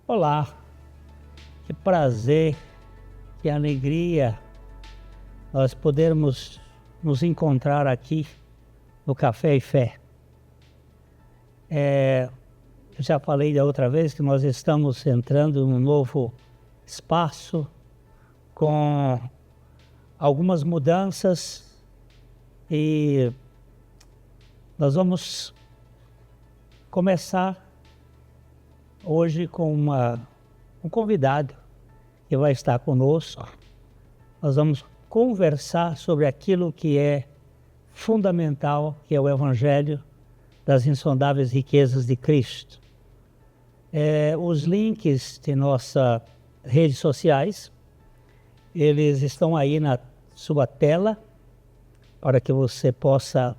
Olá, que prazer, que alegria nós podermos nos encontrar aqui no Café e Fé. Eu já falei da outra vez que nós estamos entrando num novo espaço com algumas mudanças e nós vamos começar hoje com um convidado que vai estar conosco. Nós vamos conversar sobre aquilo que é fundamental, que é o Evangelho das insondáveis riquezas de Cristo. Os links de nossas redes sociais, eles estão aí na sua tela, para que você possa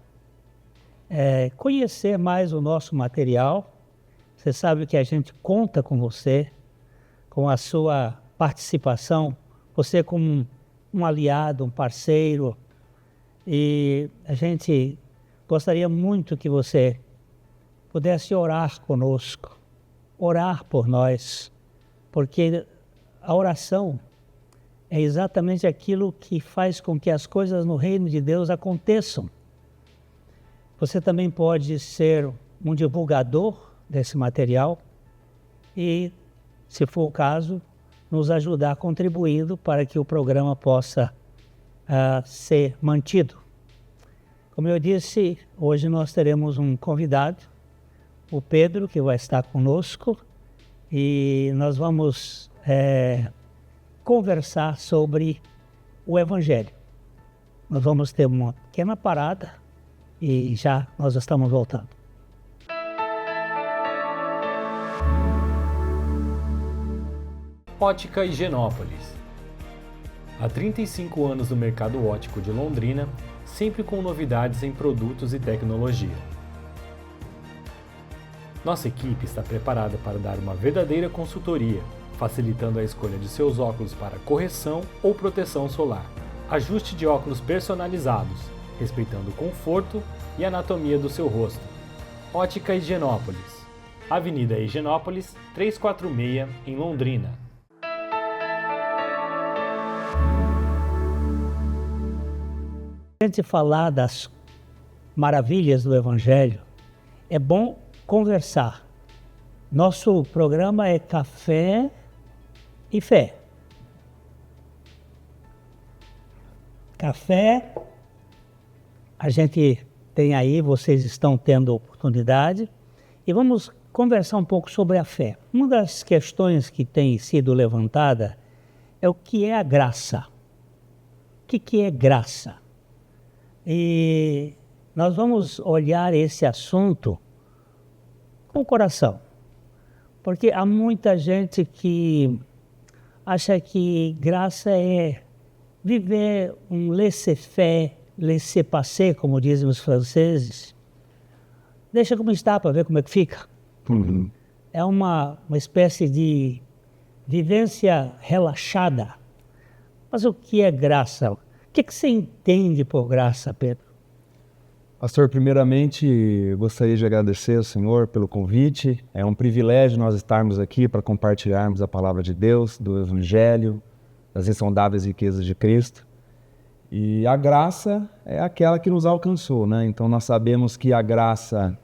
conhecer mais o nosso material. Você sabe que a gente conta com você, com a sua participação, você como um aliado, um parceiro, e a gente gostaria muito que você pudesse orar conosco, orar por nós, porque a oração é exatamente aquilo que faz com que as coisas no reino de Deus aconteçam. Você também pode ser um divulgador desse material e, se for o caso, nos ajudar contribuindo para que o programa possa ser mantido. Como eu disse, hoje nós teremos um convidado, o Pedro, que vai estar conosco, e nós vamos conversar sobre o Evangelho. Nós vamos ter uma pequena parada e já nós estamos voltando. Ótica Higienópolis. Há 35 anos no mercado óptico de Londrina, sempre com novidades em produtos e tecnologia. Nossa equipe está preparada para dar uma verdadeira consultoria, facilitando a escolha de seus óculos para correção ou proteção solar. Ajuste de óculos personalizados, respeitando o conforto e anatomia do seu rosto. Ótica Higienópolis. Avenida Higienópolis, 346, em Londrina. A gente falar das maravilhas do Evangelho, é bom conversar. Nosso programa é Café e Fé. Café, a gente tem aí, vocês estão tendo oportunidade, e vamos conversar um pouco sobre a fé. Uma das questões que tem sido levantada é o que é a graça. O que é graça? E nós vamos olhar esse assunto com o coração, porque há muita gente que acha que graça é viver um laissez-faire, laissez-passer, como dizem os franceses. Deixa como está para ver como é que fica. Uhum. É uma espécie de vivência relaxada. Mas o que é graça? O que você entende por graça, Pedro? Pastor, primeiramente gostaria de agradecer ao Senhor pelo convite. É um privilégio nós estarmos aqui para compartilharmos a palavra de Deus, do Evangelho, das insondáveis riquezas de Cristo. E a graça é aquela que nos alcançou, né? Então nós sabemos que a graça,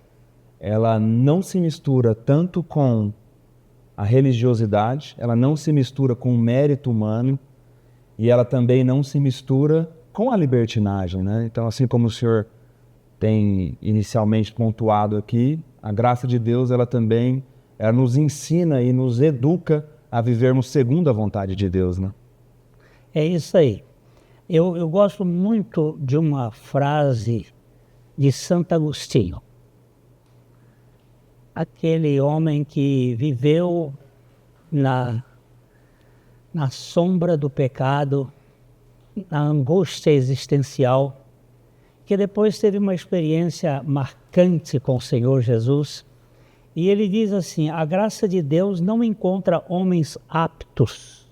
ela não se mistura tanto com a religiosidade, ela não se mistura com o mérito humano, e ela também não se mistura com a libertinagem, né? Então, assim como o Senhor tem inicialmente pontuado aqui, a graça de Deus, ela também nos ensina e nos educa a vivermos segundo a vontade de Deus, né? É isso aí. Eu gosto muito de uma frase de Santo Agostinho. Aquele homem que viveu na sombra do pecado, na angústia existencial, que depois teve uma experiência marcante com o Senhor Jesus, e ele diz assim: a graça de Deus não encontra homens aptos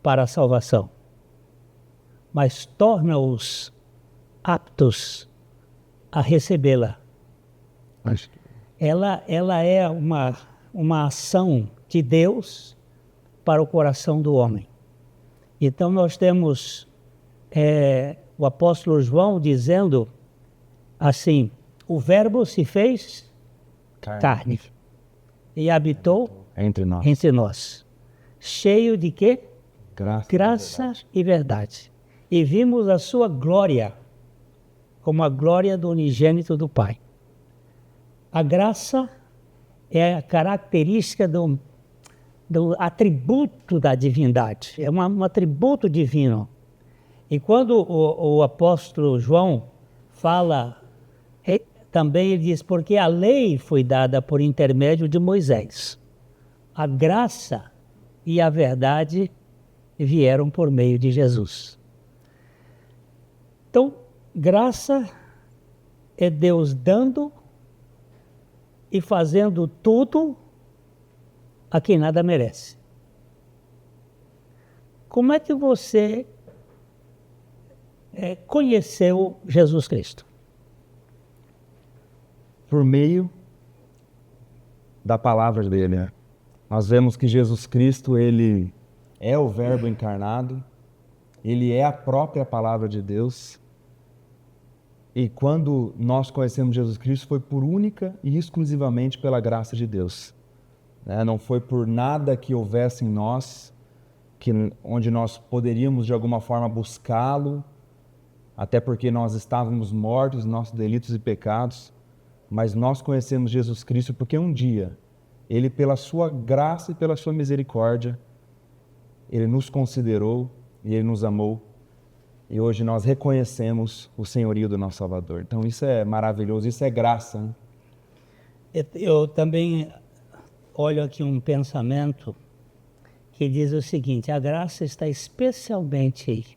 para a salvação, mas torna-os aptos a recebê-la. Ela é uma ação de Deus para o coração do homem. Então nós temos o apóstolo João dizendo assim: o verbo se fez carne e habitou entre nós. Cheio de quê? Graça e verdade. E vimos a sua glória, como a glória do unigênito do Pai. A graça é a característica do atributo da divindade, é um atributo divino. E quando o apóstolo João fala, também ele diz, porque a lei foi dada por intermédio de Moisés. A graça e a verdade vieram por meio de Jesus. Então, graça é Deus dando e fazendo tudo a quem nada merece. Como é que você conheceu Jesus Cristo? Por meio da palavra dele, né? Nós vemos que Jesus Cristo, ele é o Verbo encarnado, ele é a própria palavra de Deus. E quando nós conhecemos Jesus Cristo, foi por única e exclusivamente pela graça de Deus. Não foi por nada que houvesse em nós, onde nós poderíamos de alguma forma buscá-lo, até porque nós estávamos mortos em nossos delitos e pecados, mas nós conhecemos Jesus Cristo porque um dia, ele pela sua graça e pela sua misericórdia, ele nos considerou e ele nos amou, e hoje nós reconhecemos o senhorio do nosso Salvador. Então isso é maravilhoso, isso é graça, né? Eu também olho aqui um pensamento que diz o seguinte: a graça está especialmente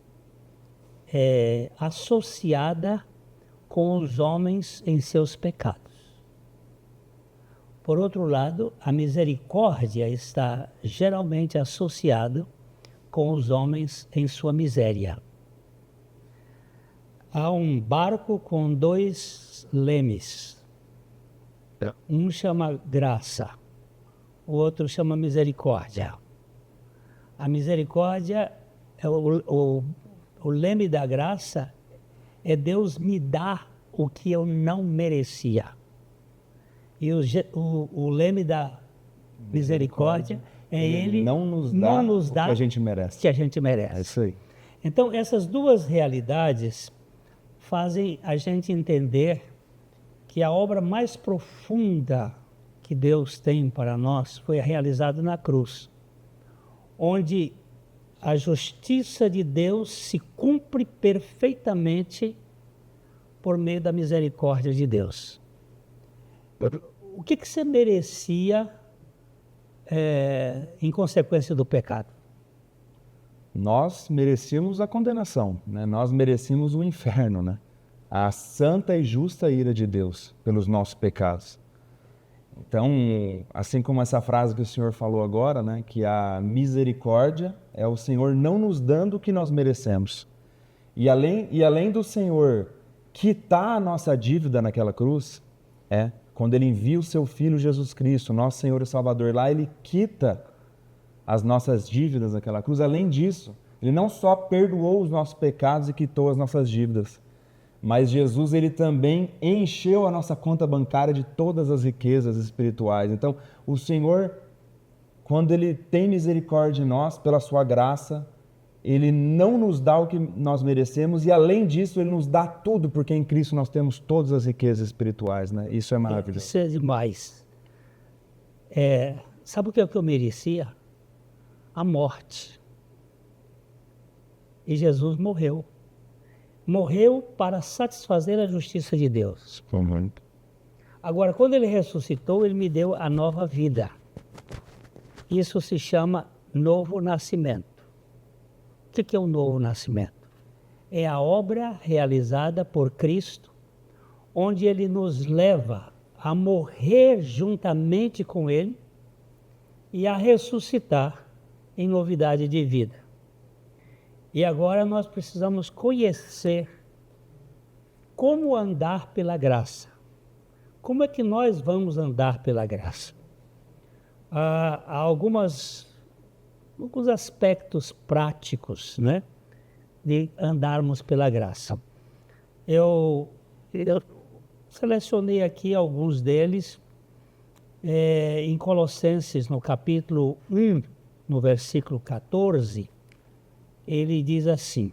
associada com os homens em seus pecados. Por outro lado, a misericórdia está geralmente associada com os homens em sua miséria. Há um barco com 2 lemes. Um chama graça, o outro chama misericórdia. A misericórdia, o leme da graça é Deus me dar o que eu não merecia. E o leme da misericórdia é Ele não nos dá o que a gente merece. É isso aí. Então, essas duas realidades fazem a gente entender que a obra mais profunda que Deus tem para nós foi realizada na cruz, onde a justiça de Deus se cumpre perfeitamente por meio da misericórdia de Deus. O que você merecia em consequência do pecado? Nós merecíamos a condenação, né? Nós merecíamos o inferno, né? A santa e justa ira de Deus pelos nossos pecados. Então, assim como essa frase que o Senhor falou agora, né? Que a misericórdia é o Senhor não nos dando o que nós merecemos. E além do Senhor quitar a nossa dívida naquela cruz, quando Ele envia o Seu Filho Jesus Cristo, nosso Senhor e Salvador, lá Ele quita as nossas dívidas naquela cruz. Além disso, Ele não só perdoou os nossos pecados e quitou as nossas dívidas, mas Jesus, Ele também encheu a nossa conta bancária de todas as riquezas espirituais. Então, o Senhor, quando Ele tem misericórdia de nós, pela Sua graça, Ele não nos dá o que nós merecemos e, além disso, Ele nos dá tudo, porque em Cristo nós temos todas as riquezas espirituais, né? Isso é maravilhoso. Isso é demais. Sabe o que eu merecia? A morte. E Jesus morreu. Morreu para satisfazer a justiça de Deus. Agora, quando Ele ressuscitou, Ele me deu a nova vida. Isso se chama novo nascimento. O que é o novo nascimento? É a obra realizada por Cristo, onde Ele nos leva a morrer juntamente com Ele e a ressuscitar em novidade de vida. E agora nós precisamos conhecer como andar pela graça. Como é que nós vamos andar pela graça? há alguns aspectos práticos, né, de andarmos pela graça. Eu selecionei aqui alguns deles. Em Colossenses, no capítulo 1, no versículo 14, ele diz assim: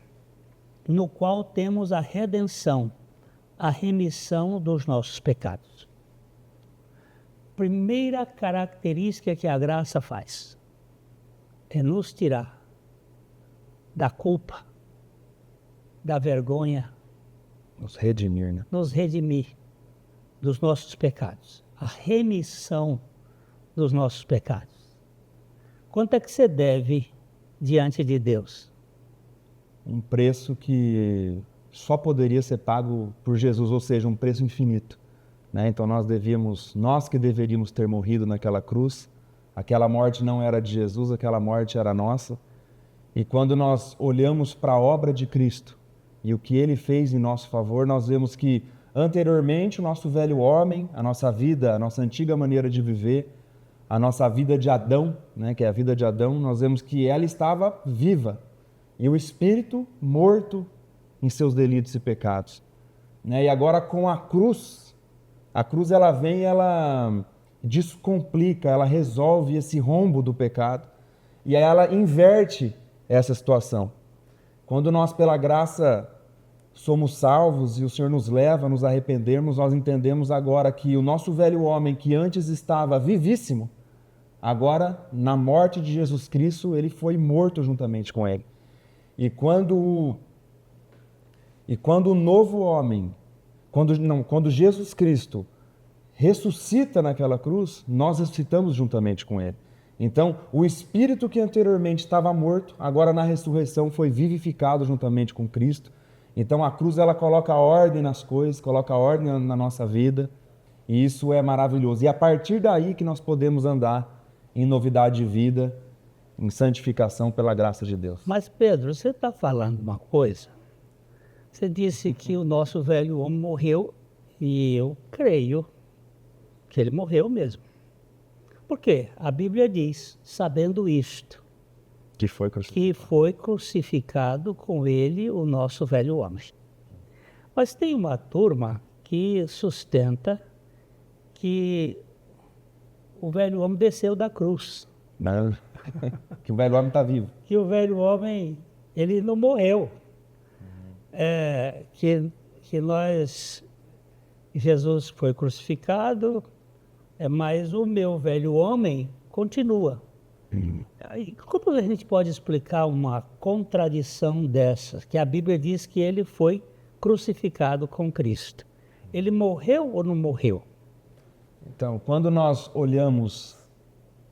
no qual temos a redenção, a remissão dos nossos pecados. Primeira característica que a graça faz é nos tirar da culpa, da vergonha, Nos redimir, né? nos redimir dos nossos pecados, a remissão dos nossos pecados. Quanto é que você deve diante de Deus? Um preço que só poderia ser pago por Jesus, ou seja, um preço infinito, né? Então nós que deveríamos ter morrido naquela cruz, aquela morte não era de Jesus, aquela morte era nossa. E quando nós olhamos para a obra de Cristo e o que Ele fez em nosso favor, nós vemos que anteriormente o nosso velho homem, a nossa vida, a nossa antiga maneira de viver, a nossa vida de Adão, né, que é a vida de Adão, nós vemos que ela estava viva e o espírito morto em seus delitos e pecados, né? E agora com a cruz ela vem, ela descomplica, ela resolve esse rombo do pecado e aí ela inverte essa situação. Quando nós pela graça somos salvos e o Senhor nos leva a nos arrependermos, nós entendemos agora que o nosso velho homem que antes estava vivíssimo, agora na morte de Jesus Cristo ele foi morto juntamente com ele. E quando o novo homem, quando Jesus Cristo ressuscita naquela cruz, nós ressuscitamos juntamente com ele. Então, o espírito que anteriormente estava morto, agora na ressurreição foi vivificado juntamente com Cristo. Então, a cruz ela coloca ordem nas coisas, coloca ordem na nossa vida, e isso é maravilhoso. E a partir daí que nós podemos andar em novidade de vida, em santificação pela graça de Deus. Mas Pedro, você está falando uma coisa, você disse que o nosso velho homem morreu, e eu creio que ele morreu mesmo. Por quê? A Bíblia diz, sabendo isto, Que foi crucificado com ele o nosso velho homem. Mas tem uma turma que sustenta que o velho homem desceu da cruz. Não, que o velho homem está vivo. Que o velho homem, ele não morreu. Jesus foi crucificado, mas o meu velho homem continua. Como a gente pode explicar uma contradição dessas? Que a Bíblia diz que ele foi crucificado com Cristo. Ele morreu ou não morreu? Então, quando nós olhamos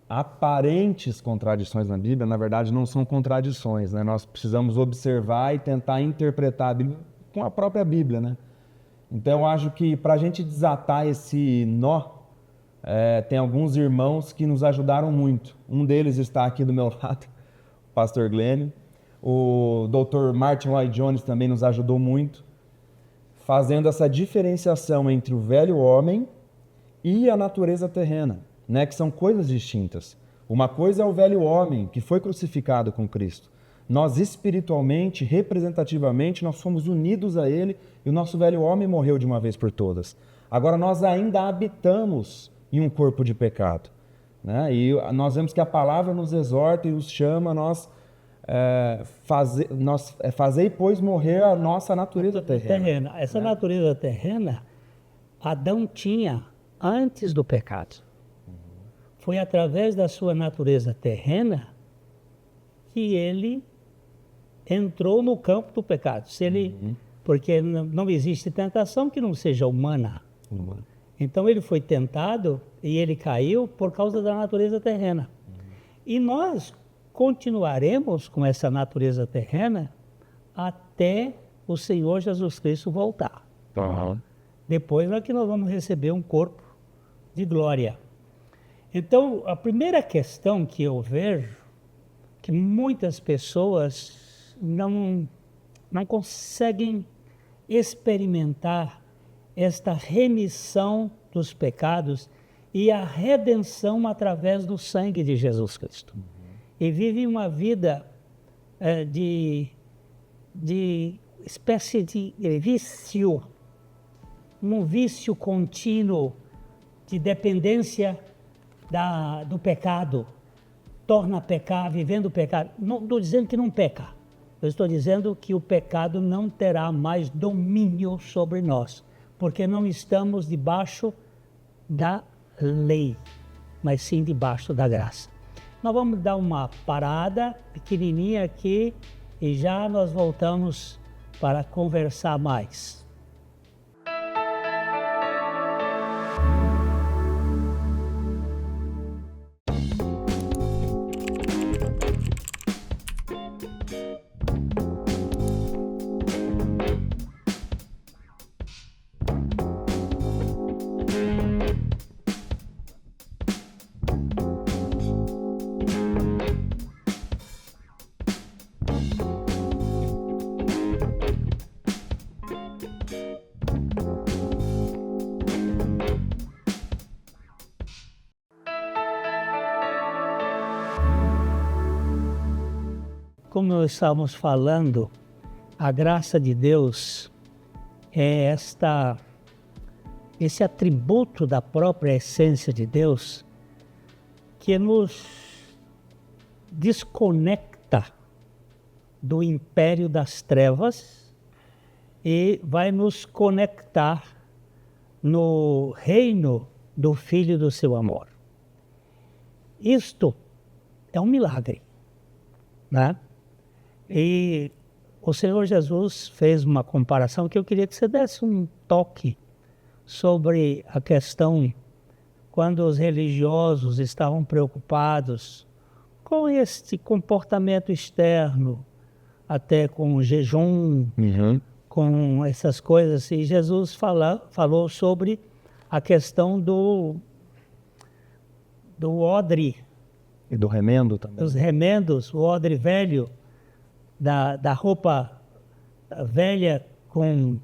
aparentes contradições na Bíblia, na verdade não são contradições, né? Nós precisamos observar e tentar interpretar a Bíblia com a própria Bíblia, né? Então, eu acho que para a gente desatar esse nó, tem alguns irmãos que nos ajudaram muito. Um deles está aqui do meu lado, o pastor Glênio. O Dr. Martin Lloyd Jones também nos ajudou muito, fazendo essa diferenciação entre o velho homem e a natureza terrena, né? Que são coisas distintas. Uma coisa é o velho homem, que foi crucificado com Cristo. Nós espiritualmente, representativamente, nós fomos unidos a Ele e o nosso velho homem morreu de uma vez por todas. Agora, nós ainda habitamos em um corpo de pecado, né? E nós vemos que a palavra nos exorta e nos chama, fazei, pois, morrer a nossa natureza terrena. Essa natureza terrena, Adão tinha antes do pecado. Foi através da sua natureza terrena que ele entrou no campo do pecado. Porque não existe tentação que não seja humana. Então ele foi tentado e ele caiu por causa da natureza terrena. E nós continuaremos com essa natureza terrena até o Senhor Jesus Cristo voltar. Depois é que nós vamos receber um corpo de glória. Então, a primeira questão que eu vejo, que muitas pessoas não conseguem experimentar esta remissão dos pecados e a redenção através do sangue de Jesus Cristo. E vivem uma vida de espécie de vício, um vício contínuo de dependência do pecado, torna a pecar, vivendo o pecado. Não estou dizendo que não peca, eu estou dizendo que o pecado não terá mais domínio sobre nós, porque não estamos debaixo da lei, mas sim debaixo da graça. Nós vamos dar uma parada pequenininha aqui e já nós voltamos para conversar mais. Como nós estávamos falando, a graça de Deus é esse atributo da própria essência de Deus que nos desconecta do império das trevas e vai nos conectar no reino do Filho do seu amor. Isto é um milagre, né? E o Senhor Jesus fez uma comparação que eu queria que você desse um toque sobre a questão quando os religiosos estavam preocupados com este comportamento externo, até com o jejum, com essas coisas. E Jesus falou sobre a questão do odre. E do remendo também. Os remendos, o odre velho, da roupa velha com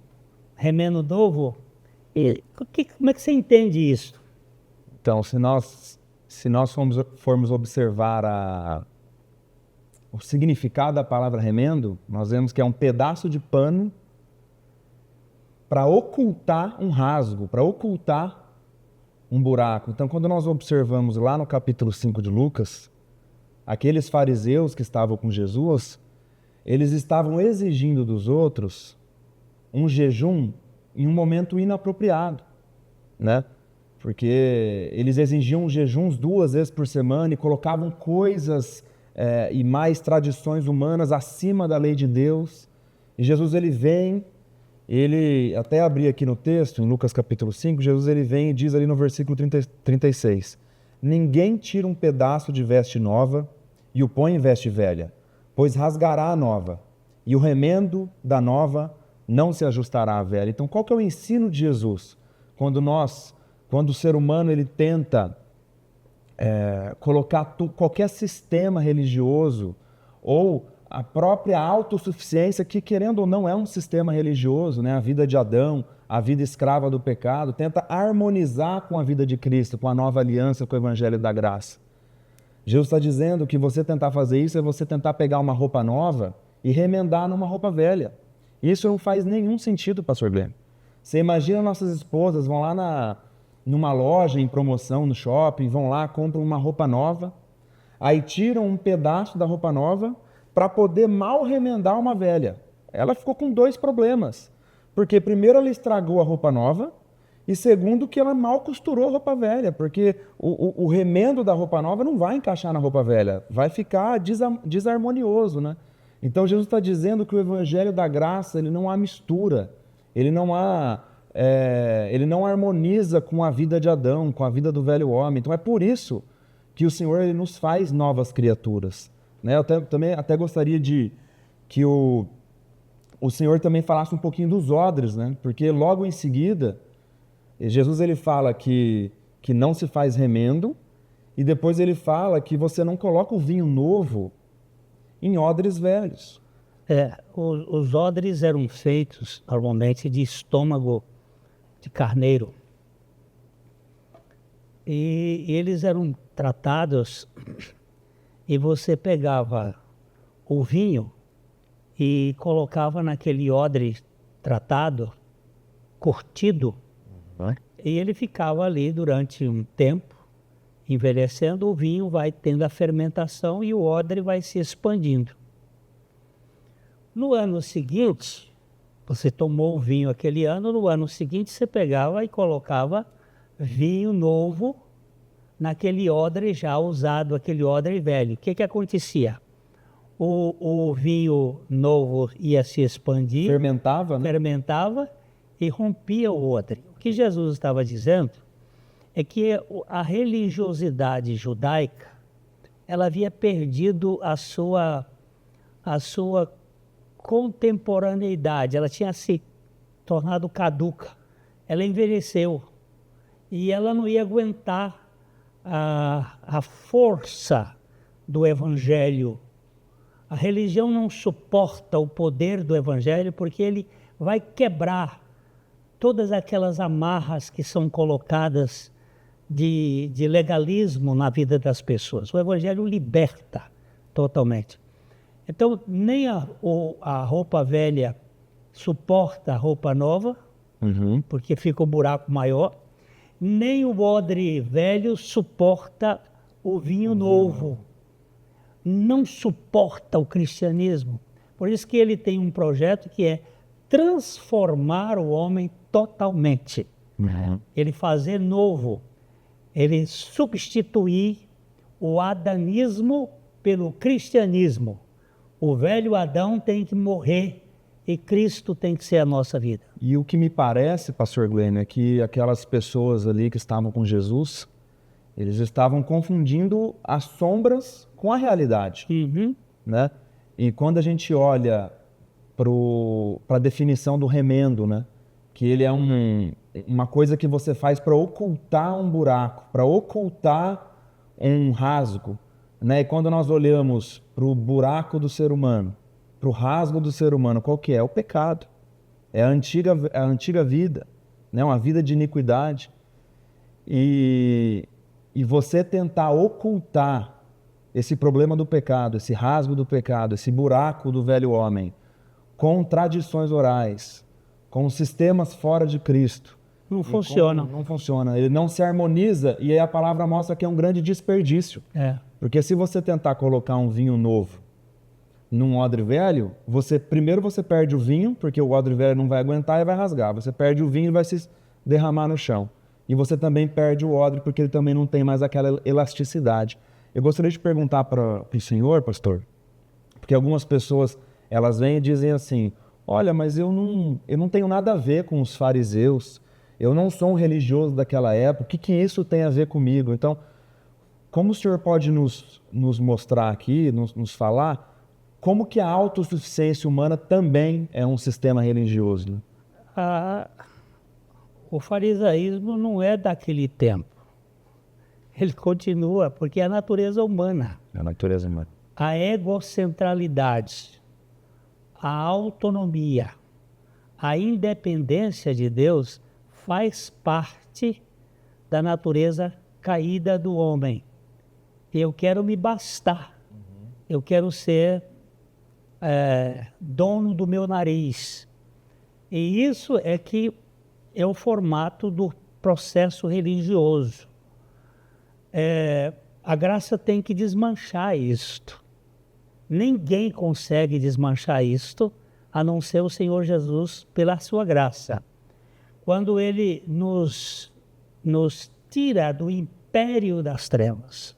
remendo novo. Como é que você entende isso? Então, se nós formos observar o significado da palavra remendo, nós vemos que é um pedaço de pano para ocultar um rasgo, para ocultar um buraco. Então, quando nós observamos lá no capítulo 5 de Lucas, aqueles fariseus que estavam com Jesus, eles estavam exigindo dos outros um jejum em um momento inapropriado, né? Porque eles exigiam jejuns 2 vezes por semana e colocavam coisas e mais tradições humanas acima da lei de Deus. E Jesus, ele vem, ele até abri aqui no texto, em Lucas capítulo 5, Jesus ele vem e diz ali no versículo 36, ninguém tira um pedaço de veste nova e o põe em veste velha, pois rasgará a nova, e o remendo da nova não se ajustará à velha. Então, qual que é o ensino de Jesus? Quando o ser humano ele tenta colocar qualquer sistema religioso ou a própria autossuficiência, que querendo ou não é um sistema religioso, né? A vida de Adão, a vida escrava do pecado, tenta harmonizar com a vida de Cristo, com a nova aliança, com o evangelho da graça. Jesus está dizendo que você tentar fazer isso é você tentar pegar uma roupa nova e remendar numa roupa velha. Isso não faz nenhum sentido, pastor Glenn. Você imagina nossas esposas vão lá numa loja em promoção no shopping, vão lá, compram uma roupa nova, aí tiram um pedaço da roupa nova para poder mal remendar uma velha. Ela ficou com 2 problemas. Porque primeiro ela estragou a roupa nova e segundo que ela mal costurou a roupa velha, porque o remendo da roupa nova não vai encaixar na roupa velha, vai ficar desarmonioso, né? Então Jesus está dizendo que o evangelho da graça ele não há mistura, ele não harmoniza com a vida de Adão, com a vida do velho homem. Então é por isso que o Senhor ele nos faz novas criaturas, né? Eu também gostaria que o Senhor também falasse um pouquinho dos odres, né? Porque logo em seguida Jesus ele fala que não se faz remendo e depois ele fala que você não coloca o vinho novo em odres velhos. Os odres eram feitos normalmente de estômago de carneiro. e eles eram tratados e você pegava o vinho e colocava naquele odre tratado, curtido, e ele ficava ali durante um tempo, envelhecendo, o vinho vai tendo a fermentação e o odre vai se expandindo. No ano seguinte, você tomou o vinho aquele ano, no ano seguinte você pegava e colocava vinho novo naquele odre já usado, aquele odre velho. O que acontecia? O vinho novo ia se expandir, Fermentava, né? fermentava e rompia o odre. O que Jesus estava dizendo é que a religiosidade judaica, ela havia perdido a sua contemporaneidade, ela tinha se tornado caduca, ela envelheceu e ela não ia aguentar a força do evangelho. A religião não suporta o poder do evangelho porque ele vai quebrar todas aquelas amarras que são colocadas de legalismo na vida das pessoas. O evangelho liberta totalmente. Então, nem a roupa velha suporta a roupa nova, porque fica o buraco maior, nem o odre velho suporta o vinho novo. Não suporta o cristianismo. Por isso que ele tem um projeto que é transformar o homem totalmente. Ele fazer novo. Ele substituir o adanismo pelo cristianismo. O velho Adão tem que morrer e Cristo tem que ser a nossa vida. E o que me parece, pastor Glenn, é que aquelas pessoas ali que estavam com Jesus, eles estavam confundindo as sombras com a realidade, né? E quando a gente olha para a definição do remendo, né? Que ele é uma coisa que você faz para ocultar um buraco, para ocultar um rasgo, né? E quando nós olhamos para o buraco do ser humano, para o rasgo do ser humano, qual que é? O pecado. É a antiga vida, né? Uma vida de iniquidade. E você tentar ocultar esse problema do pecado, esse rasgo do pecado, esse buraco do velho homem, com tradições orais, com sistemas fora de Cristo. Não funciona. Não funciona. Ele não se harmoniza e aí a palavra mostra que é um grande desperdício. Porque se você tentar colocar um vinho novo num odre velho, primeiro você perde o vinho, porque o odre velho não vai aguentar e vai rasgar. Você perde o vinho e vai se derramar no chão. E você também perde o odre, porque ele também não tem mais aquela elasticidade. Eu gostaria de perguntar para o senhor, pastor, porque algumas pessoas, elas vêm e dizem assim, olha, mas eu não tenho nada a ver com os fariseus, eu não sou um religioso daquela época, o que isso tem a ver comigo? Então, como o senhor pode nos mostrar aqui, nos falar, como que a autossuficiência humana também é um sistema religioso? Né? O farisaísmo não é daquele tempo. Ele continua, porque é a natureza humana. É a natureza humana. A egocentralidade, a autonomia, a independência de Deus faz parte da natureza caída do homem. Eu quero me bastar. Eu quero ser dono do meu nariz. E isso é que é o formato do processo religioso. A graça tem que desmanchar isto. Ninguém consegue desmanchar isto, a não ser o Senhor Jesus pela sua graça. Quando Ele nos tira do império das trevas,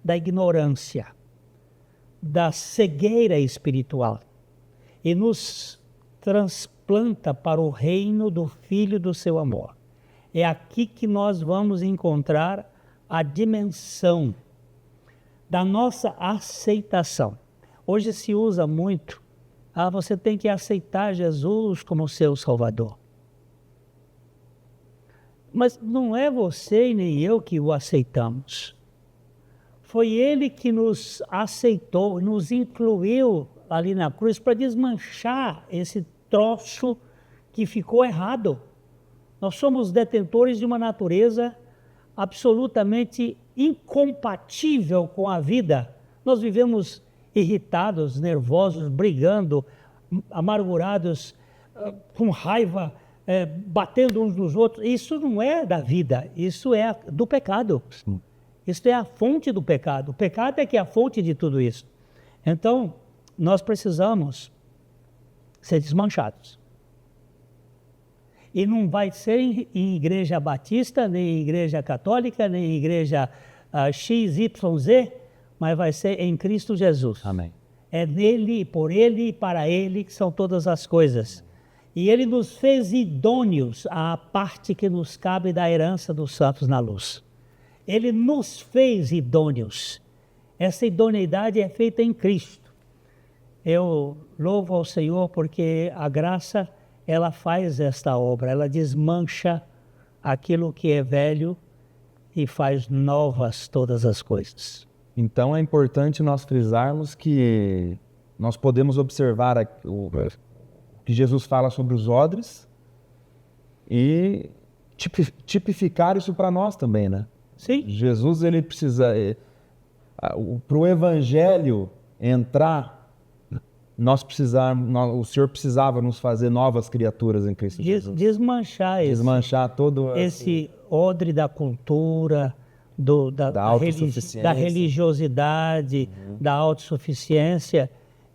da ignorância, da cegueira espiritual e nos transplanta para o reino do Filho do seu amor. É aqui que nós vamos encontrar a dimensão da nossa aceitação. Hoje se usa muito, você tem que aceitar Jesus como seu Salvador. Mas não é você e nem eu que o aceitamos. Foi Ele que nos aceitou, nos incluiu ali na cruz para desmanchar esse troço que ficou errado. Nós somos detentores de uma natureza absolutamente incompatível com a vida. Nós vivemos irritados, nervosos, brigando, amargurados, com raiva, batendo uns nos outros. Isso não é da vida, isso é do pecado. Isso é a fonte do pecado. O pecado é que é a fonte de tudo isso. Então, nós precisamos ser desmanchados. E não vai ser em igreja batista, nem em igreja católica, nem em igreja XYZ, mas vai ser em Cristo Jesus. Amém. É nele, por ele e para ele que são todas as coisas. E ele nos fez idôneos à parte que nos cabe da herança dos santos na luz. Ele nos fez idôneos. Essa idoneidade é feita em Cristo. Eu louvo ao Senhor porque a graça, ela faz esta obra, ela desmancha aquilo que é velho e faz novas todas as coisas. Então é importante nós frisarmos que nós podemos observar o que Jesus fala sobre os odres e tipificar isso para nós também, né? Sim. Jesus, ele precisa, para o evangelho entrar, o Senhor precisava nos fazer novas criaturas em Cristo Jesus. Desmanchar todo esse odre da cultura, da religiosidade, da autossuficiência,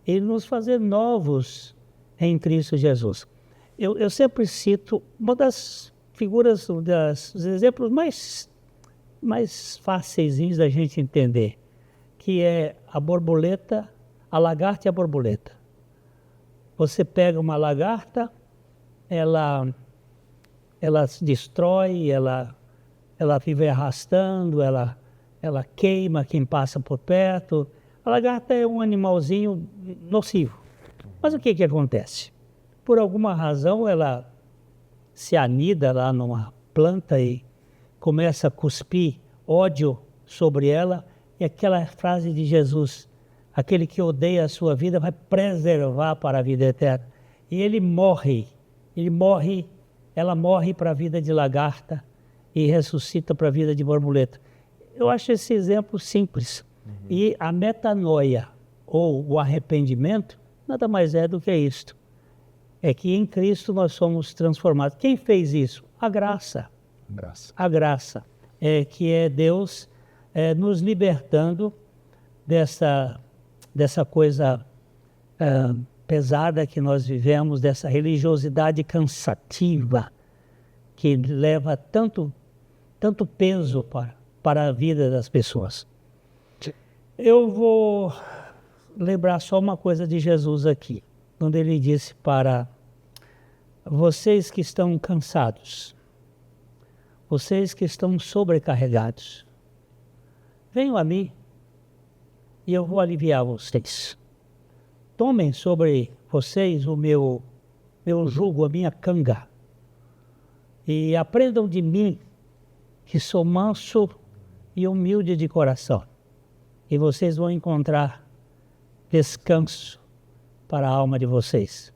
e nos fazer novos em Cristo Jesus. Eu sempre cito uma das figuras, dos exemplos mais fáceis da gente entender, que é a borboleta, a lagarta e a borboleta. Você pega uma lagarta, ela se destrói, ela vive arrastando, ela queima quem passa por perto. A lagarta é um animalzinho nocivo. Mas o que acontece? Por alguma razão ela se anida lá numa planta e começa a cuspir ódio sobre ela, e aquela frase de Jesus: aquele que odeia a sua vida vai preservar para a vida eterna. E ela morre para a vida de lagarta e ressuscita para a vida de borboleta. Eu acho esse exemplo simples. E a metanoia, ou o arrependimento, nada mais é do que isto. É que em Cristo nós somos transformados. Quem fez isso? A graça. A graça. Que é Deus nos libertando dessa coisa pesada que nós vivemos, dessa religiosidade cansativa que leva tanto peso para a vida das pessoas. Eu vou lembrar só uma coisa de Jesus aqui, quando ele disse para vocês que estão cansados, vocês que estão sobrecarregados, venham a mim e eu vou aliviar vocês. Tomem sobre vocês o meu jugo, a minha canga, e aprendam de mim, que sou manso e humilde de coração, e vocês vão encontrar descanso para a alma de vocês,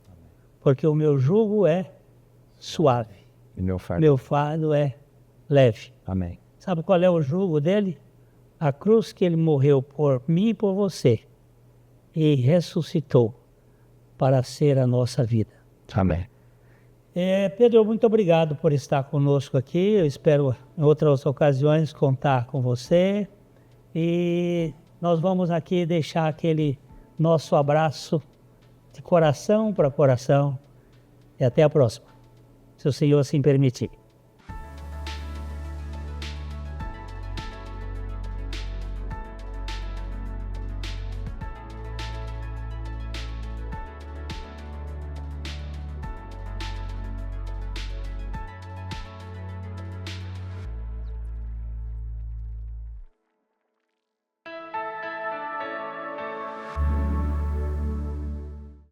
porque o meu jugo é suave, E meu fardo é leve. Amém. Sabe qual é o jugo dele? A cruz que ele morreu por mim e por você, e ressuscitou para ser a nossa vida. Amém. Pedro, muito obrigado por estar conosco aqui. Eu espero em outras ocasiões contar com você. E nós vamos aqui deixar aquele nosso abraço de coração para coração. E até a próxima, se o Senhor assim permitir.